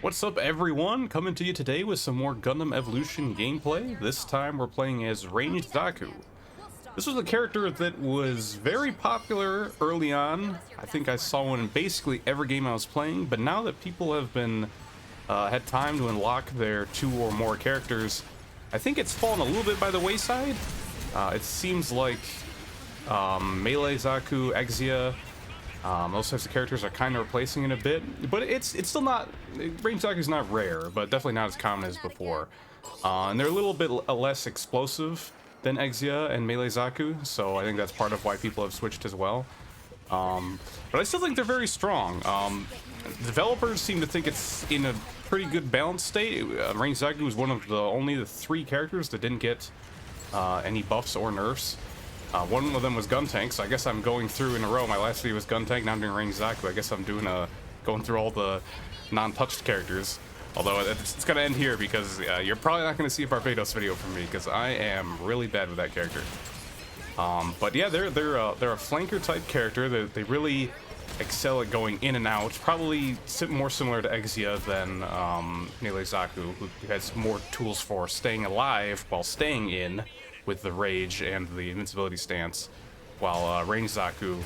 What's up, everyone? Coming to you today with some more Gundam Evolution gameplay. This time we're playing as ranged Zaku. This was a character that was very popular early on. I think I saw one in basically every game I was playing, but now that people have been had time to unlock their 2 or more characters, I think it's fallen a little bit by the wayside. It seems like Melee Zaku, Exia, those types of characters are kind of replacing it a bit, but it's still not, range Zaku's not rare, but definitely not as common as before. And they're a little bit less explosive than Exia and Melee Zaku, so I think that's part of why people have switched as well. But I still think they're very strong. Developers seem to think it's in a pretty good balanced state. Range Zaku is one of only the 3 characters that didn't get any buffs or nerfs. One of them was Gun Tank, so I guess I'm going through in a row. My last video was Gun Tank, now I'm doing Range Zaku. I guess I'm doing going through all the non-touched characters. Although it's gonna end here because you're probably not gonna see a Barbados video from me because I am really bad with that character. But yeah, they're a flanker type character. They really excel at going in and out. Probably more similar to Exia than Melee Zaku, who has more tools for staying alive while staying in with the rage and the invincibility stance, while Range Zaku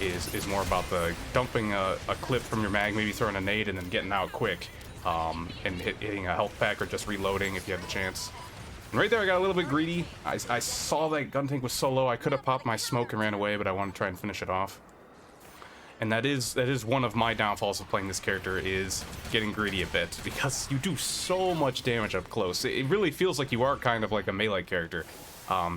is more about the dumping a clip from your mag, maybe throwing a nade and then getting out quick, and hitting a health pack or just reloading if you have the chance. And right there I got a little bit greedy. I saw that Gun Tank was so low I could have popped my smoke and ran away, but I wanted to try and finish it off. And that is one of my downfalls of playing this character, is getting greedy a bit, because you do so much damage up close. It really feels like you are kind of like a melee character,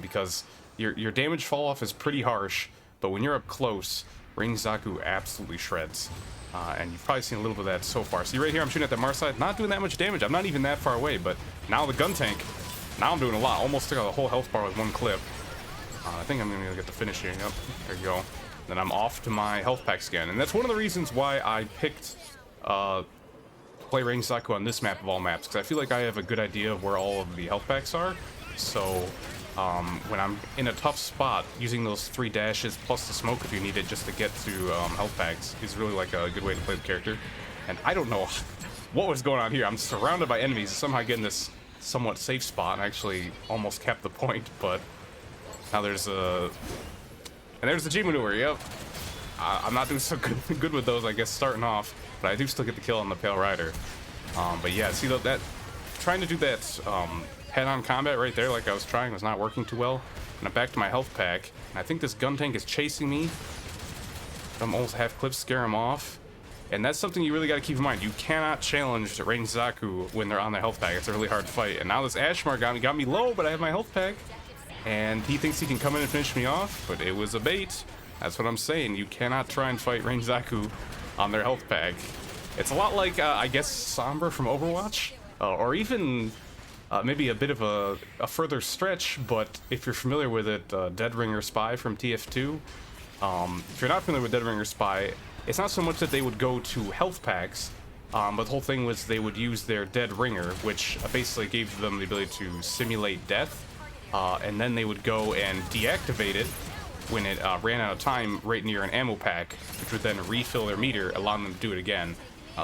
because your damage fall off is pretty harsh, but when you're up close, Range Zaku absolutely shreds. And you've probably seen a little bit of that so far. See right here, I'm shooting at the Mars side, not doing that much damage. I'm not even that far away, but now the Gun Tank, now I'm doing a lot. Almost took out the whole health bar with one clip. I think I'm gonna get the finish here. Yep, there you go. Then I'm off to my health packs again, and that's one of the reasons why I picked play Range Zaku on this map of all maps, because I feel like I have a good idea of where all of the health packs are. So when I'm in a tough spot, using those 3 dashes plus the smoke if you need it just to get to health packs is really like a good way to play the character. And I don't know what was going on here. I'm surrounded by enemies, somehow getting this somewhat safe spot and actually almost kept the point, but now there's a... And there's the G maneuver, yep. I'm not doing so good with those, I guess, starting off, but I do still get the kill on the Pale Rider. But yeah, see that trying to do that head-on combat right there, like I was trying, was not working too well. And I'm back to my health pack, and I think this Gun Tank is chasing me. I'm almost half clips, scare him off. And that's something you really got to keep in mind. You cannot challenge Range Zaku when they're on their health pack. It's a really hard fight. And now this Ashmar got me low, but I have my health pack. And he thinks he can come in and finish me off, but it was a bait. That's what I'm saying. You cannot try and fight Range Zaku on their health pack. It's a lot like, I guess, Sombra from Overwatch, or even maybe a bit of a further stretch, but if you're familiar with it, Dead Ringer Spy from TF2. If you're not familiar with Dead Ringer Spy, it's not so much that they would go to health packs, but the whole thing was they would use their Dead Ringer, which basically gave them the ability to simulate death. And then they would go and deactivate it when it ran out of time right near an ammo pack, which would then refill their meter, allowing them to do it again.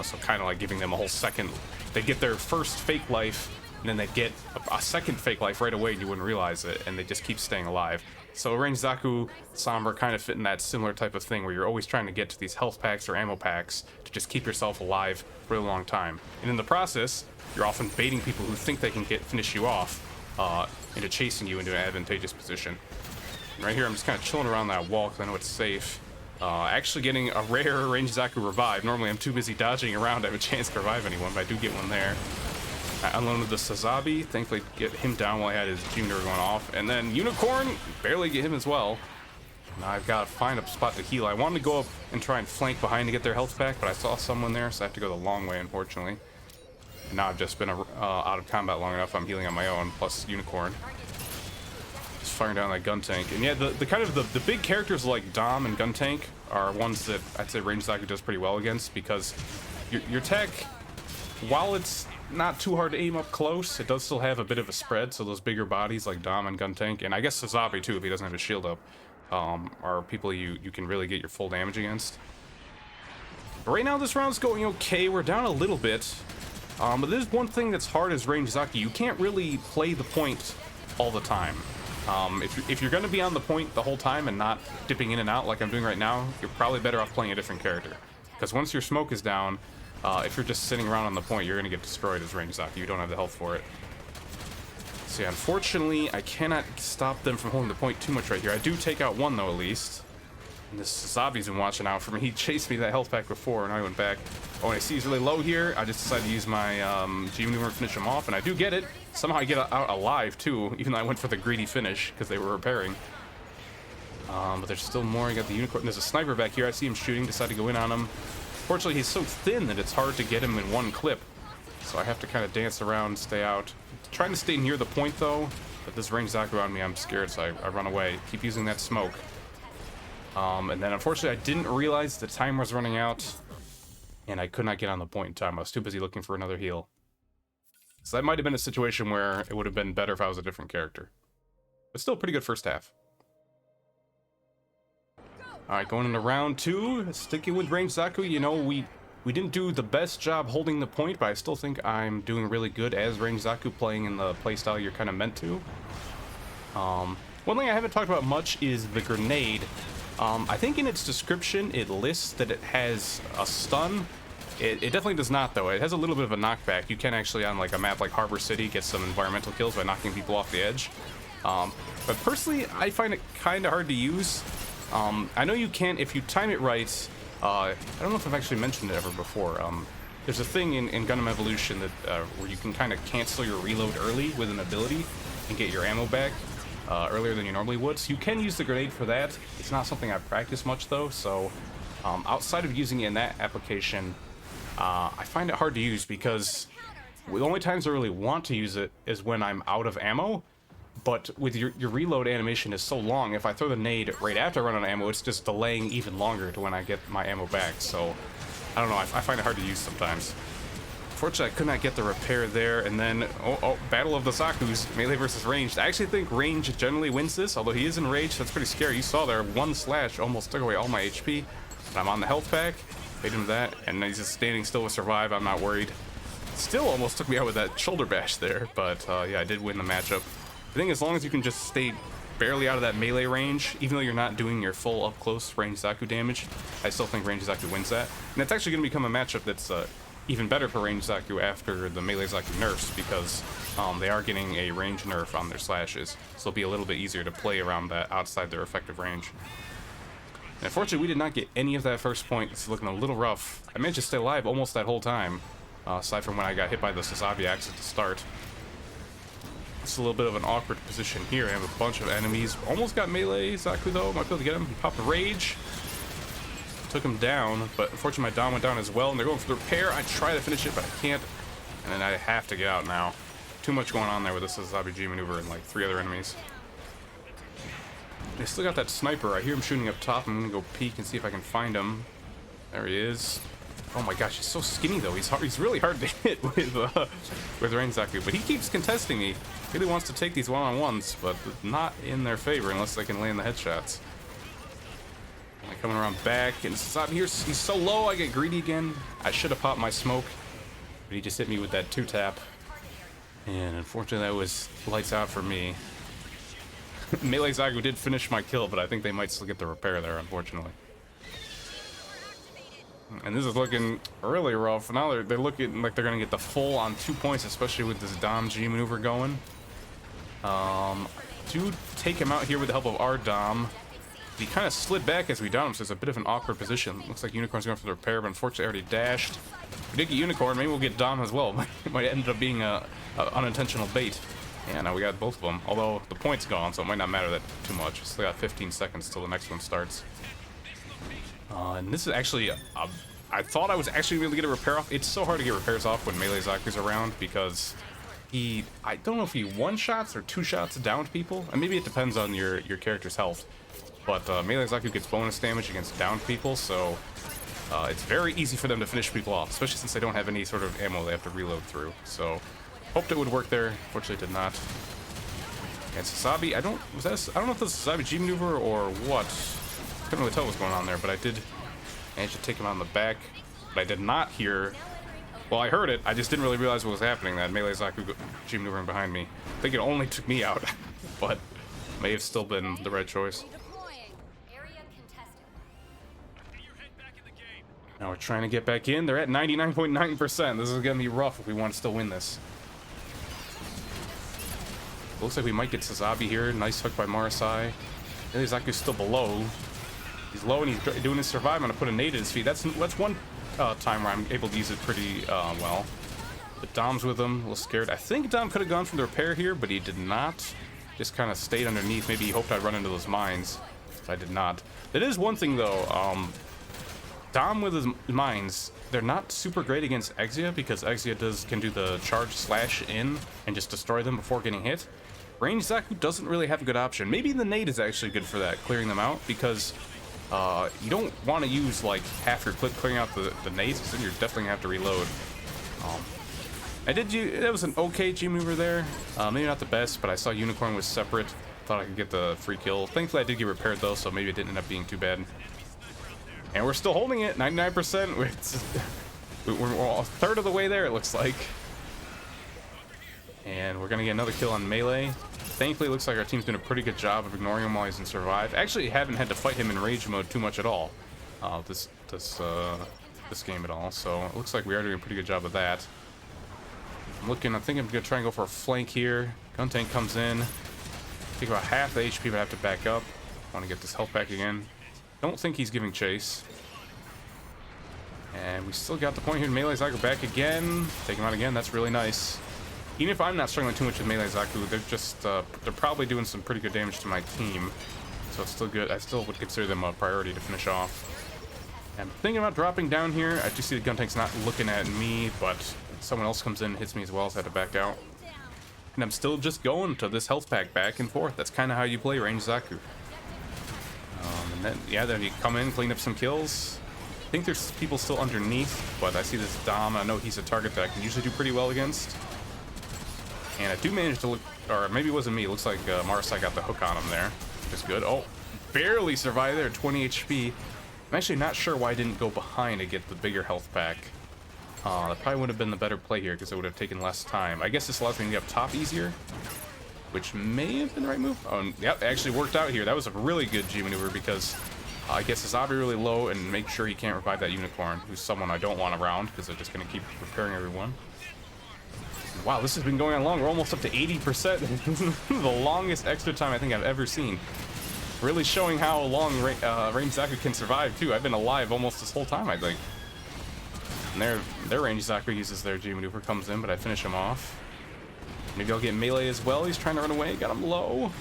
So kind of like giving them a whole second. They'd get their first fake life, and then they'd get a second fake life right away, and you wouldn't realize it, and they just keep staying alive. So Range Zaku, Sombra kind of fit in that similar type of thing, where you're always trying to get to these health packs or ammo packs to just keep yourself alive for a long time. And in the process, you're often baiting people who think they can finish you off, into chasing you into an advantageous position. And right here, I'm just kind of chilling around that wall because I know it's safe. Actually getting a rare Range Zaku revive. Normally I'm too busy dodging around to have a chance to revive anyone, but I do get one there. I unloaded the Sazabi, thankfully get him down while I had his Junior going off. And then Unicorn, barely get him as well. Now I've got to find a spot to heal. I wanted to go up and try and flank behind to get their health back, but I saw someone there, so I have to go the long way, unfortunately. And now I've just been out of combat long enough, I'm healing on my own, plus Unicorn. Just firing down that Gun Tank. And yeah, the kind of the big characters like Dom and Gun Tank are ones that I'd say Range Zaku does pretty well against, because your tech, while it's not too hard to aim up close, it does still have a bit of a spread, so those bigger bodies like Dom and Gun Tank, and I guess Sazabi too if he doesn't have his shield up, are people you can really get your full damage against. But right now this round's going okay. We're down a little bit. But there's one thing that's hard as range Zaku. You can't really play the point all the time. If you're going to be on the point the whole time and not dipping in and out like I'm doing right now, you're probably better off playing a different character. Because once your smoke is down, if you're just sitting around on the point, you're going to get destroyed as range Zaku. You don't have the health for it. So yeah, unfortunately, I cannot stop them from holding the point too much right here. I do take out one, though, at least. And this Sazabi's been watching out for me. He chased me that health pack before, and I went back. Oh, and I see he's really low here. I just decided to use my G maneuver to finish him off, and I do get it. Somehow I get out alive, too, even though I went for the greedy finish, because they were repairing. But there's still more. I got the unicorn. There's a sniper back here. I see him shooting. Decide to go in on him. Fortunately, he's so thin that it's hard to get him in one clip. So I have to kind of dance around, stay out. Trying to stay near the point, though. But this range Zaku on me, I'm scared, so I run away. Keep using that smoke. And then, unfortunately, I didn't realize the time was running out. And I could not get on the point in time. I was too busy looking for another heal. So that might have been a situation where it would have been better if I was a different character. But still, pretty good first half. Alright, going into round 2. Sticking with range Zaku, you know, we didn't do the best job holding the point, but I still think I'm doing really good as range Zaku, playing in the playstyle you're kind of meant to. One thing I haven't talked about much is the grenade. I think in its description it lists that it has a stun. It definitely does not, though. It has a little bit of a knockback. You can actually, on like a map like Harbor City, get some environmental kills by knocking people off the edge. But personally, I find it kind of hard to use. I know you can if you time it right. I don't know if I've actually mentioned it ever before. There's a thing in Gundam Evolution that where you can kind of cancel your reload early with an ability and get your ammo back earlier than you normally would. So you can use the grenade for that. It's not something I practice much, though. So outside of using it in that application, I find it hard to use because the only times I really want to use it is when I'm out of ammo. But with your reload animation is so long, if I throw the nade right after I run out of ammo, it's just delaying even longer to when I get my ammo back. So, I don't know, I find it hard to use sometimes. Fortunately, I could not get the repair there, and then, Battle of the Zakus, melee versus ranged. I actually think range generally wins this, although he is in rage, so it's pretty scary. You saw there, one slash almost took away all my HP, and I'm on the health pack, hit him with that, and he's just standing still with survive. I'm not worried. Still almost took me out with that shoulder bash there, but yeah, I did win the matchup. I think as long as you can just stay barely out of that melee range, even though you're not doing your full up-close range Zaku damage, I still think range Zaku wins that. And it's actually going to become a matchup that's even better for range Zaku after the melee Zaku nerfs, because they are getting a range nerf on their slashes, so it'll be a little bit easier to play around that outside their effective range. And unfortunately, we did not get any of that first point. It's looking a little rough. I managed to stay alive almost that whole time, aside from when I got hit by the Sazabi axe at the start. It's a little bit of an awkward position here. I have a bunch of enemies. Almost got melee Zaku, though. Might be able to get him. He popped a rage. Took him down, but unfortunately my Dom went down as well, and they're going for the repair. I try to finish it, but I can't. And then I have to get out now. Too much going on there with this Sazabi G maneuver and like 3 other enemies. They still got that sniper. I hear him shooting up top. I'm gonna go peek and see if I can find him. There he is. Oh my gosh, he's so skinny though. He's really hard to hit with range Zaku, but he keeps contesting me. Really wants to take these one-on-ones, but not in their favor unless they can land the headshots. And coming around back, and Sazabi here, he's so low. I get greedy again. I should have popped my smoke, but he just hit me with that 2-tap, and unfortunately that was lights out for me. Melee Zaku did finish my kill, but I think they might still get the repair there, unfortunately. And this is looking really rough. Now they're looking like they're going to get the full on 2 points, especially with this Dom G maneuver going. Do take him out here with the help of our Dom. He kind of slid back as we downed him, so it's a bit of an awkward position. Looks like Unicorn's going for the repair, but unfortunately I already dashed. If we did get Unicorn, maybe we'll get Dom as well. It might end up being a unintentional bait. Yeah, now we got both of them. Although the point's gone, so it might not matter that too much. Still got 15 seconds till the next one starts. And this is actually, I thought I was actually going to get a repair off. It's so hard to get repairs off when melee Zaku's around because I don't know if he 1-shots or 2-shots downed people. And maybe it depends on your character's health. But melee Zaku gets bonus damage against downed people, so it's very easy for them to finish people off, especially since they don't have any sort of ammo they have to reload through. So hoped it would work there. Fortunately, it did not. And Sazabi, I don't know if this is Sazabi G maneuver or what. Couldn't really tell what was going on there, but I did manage to take him on the back. But I did not hear Well, I heard it. I just didn't really realize what was happening. That melee Zaku G maneuvering behind me. I think it only took me out, but may have still been the right choice. Now we're trying to get back in. They're at 99.9%. This is gonna be rough if we want to still win this. Looks like we might get Sazabi here. Nice hook by Marasai. Melee Zaku's still below. He's low and he's doing his survive. I'm gonna put a nade at his feet. That's one time where I'm able to use it pretty well. But Dom's with him, a little scared. I think Dom could have gone for the repair here, but he did not. Just kind of stayed underneath. Maybe he hoped I'd run into those mines. I did not. That is one thing though. Dom with his mines, they're not super great against Exia because Exia can do the charge slash in and just destroy them before getting hit. Range Zaku doesn't really have a good option. Maybe the nade is actually good for that, clearing them out, because you don't want to use like half your clip clearing out the nades, because then you're definitely gonna have to reload. That was an okay G mover there. Maybe not the best, but I saw Unicorn was separate. Thought I could get the free kill. Thankfully I did get repaired though, so maybe it didn't end up being too bad. And we're still holding it, 99%. We're a third of the way there, it looks like. And we're gonna get another kill on melee. Thankfully, it looks like our team's doing a pretty good job of ignoring him while he's in survive. Actually, haven't had to fight him in rage mode too much at all. This game at all. So it looks like we are doing a pretty good job of that. I think I'm gonna try and go for a flank here. Gun tank comes in. Take about half the HP, but I have to back up. Want to get this health back again. Don't think he's giving chase. And we still got the point here. Melee Zaku back again. Take him out again. That's really nice. Even if I'm not struggling too much with Melee Zaku, they're probably doing some pretty good damage to my team. So it's still good. I still would consider them a priority to finish off. I'm thinking about dropping down here. I do see the gun tank's not looking at me, but someone else comes in and hits me as well, so I had to back out. And I'm still just going to this health pack back and forth. That's kind of how you play range Zaku. And then, yeah, then you come in, clean up some kills. I think there's people still underneath, but I see this Dom. I know he's a target that I can usually do pretty well against. And I do manage to look, or maybe it wasn't me. It looks like Marasai got the hook on him there. Which is good. Oh, barely survived there, 20 HP. I'm actually not sure why I didn't go behind to get the bigger health pack. That probably would have been the better play here because it would have taken less time. I guess this allows me to get up top easier, which may have been the right move. Oh, yep, it actually worked out here. That was a really good G maneuver because I guess Sazabi really low and make sure he can't revive that Unicorn, who's someone I don't want around because they're just going to keep repairing everyone. Wow, this has been going on long. We're almost up to 80%. The longest extra time I think I've ever seen. Really showing how long range Zaku can survive too. I've been alive almost this whole time, I think. And their range Zaku uses their G maneuver, comes in, but I finish him off. Maybe I'll get melee as well. He's trying to run away. Got him low.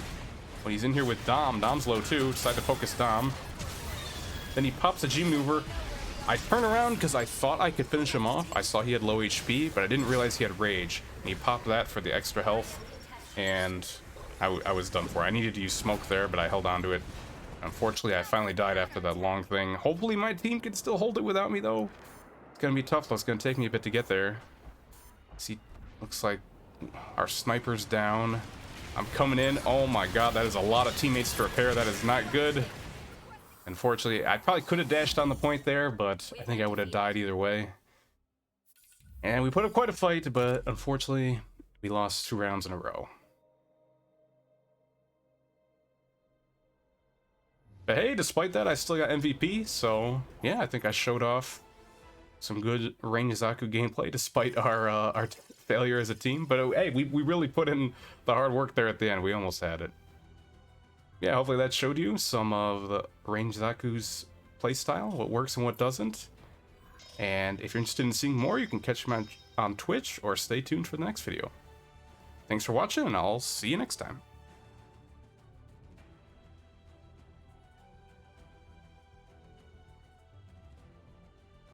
But he's in here with Dom. Dom's low too. Decide to focus Dom. Then he pops a G maneuver. I turn around because I thought I could finish him off. I saw he had low HP, but I didn't realize he had rage. And he popped that for the extra health. And I was done for. I needed to use smoke there, but I held on to it. Unfortunately, I finally died after that long thing. Hopefully my team can still hold it without me though. It's gonna be tough though. It's gonna take me a bit to get there. See, looks like our sniper's down. I'm coming in. Oh my god, that is a lot of teammates to repair. That is not good. Unfortunately, I probably could have dashed on the point there, but I think I would have died either way. And we put up quite a fight, but unfortunately, we lost 2 rounds in a row. But hey, despite that, I still got MVP, so yeah, I think I showed off some good range Zaku gameplay despite our failure as a team. But hey, we really put in the hard work there at the end. We almost had it. Yeah, hopefully that showed you some of the range Zaku's playstyle, what works and what doesn't. And if you're interested in seeing more, you can catch me on Twitch or stay tuned for the next video. Thanks for watching, and I'll see you next time.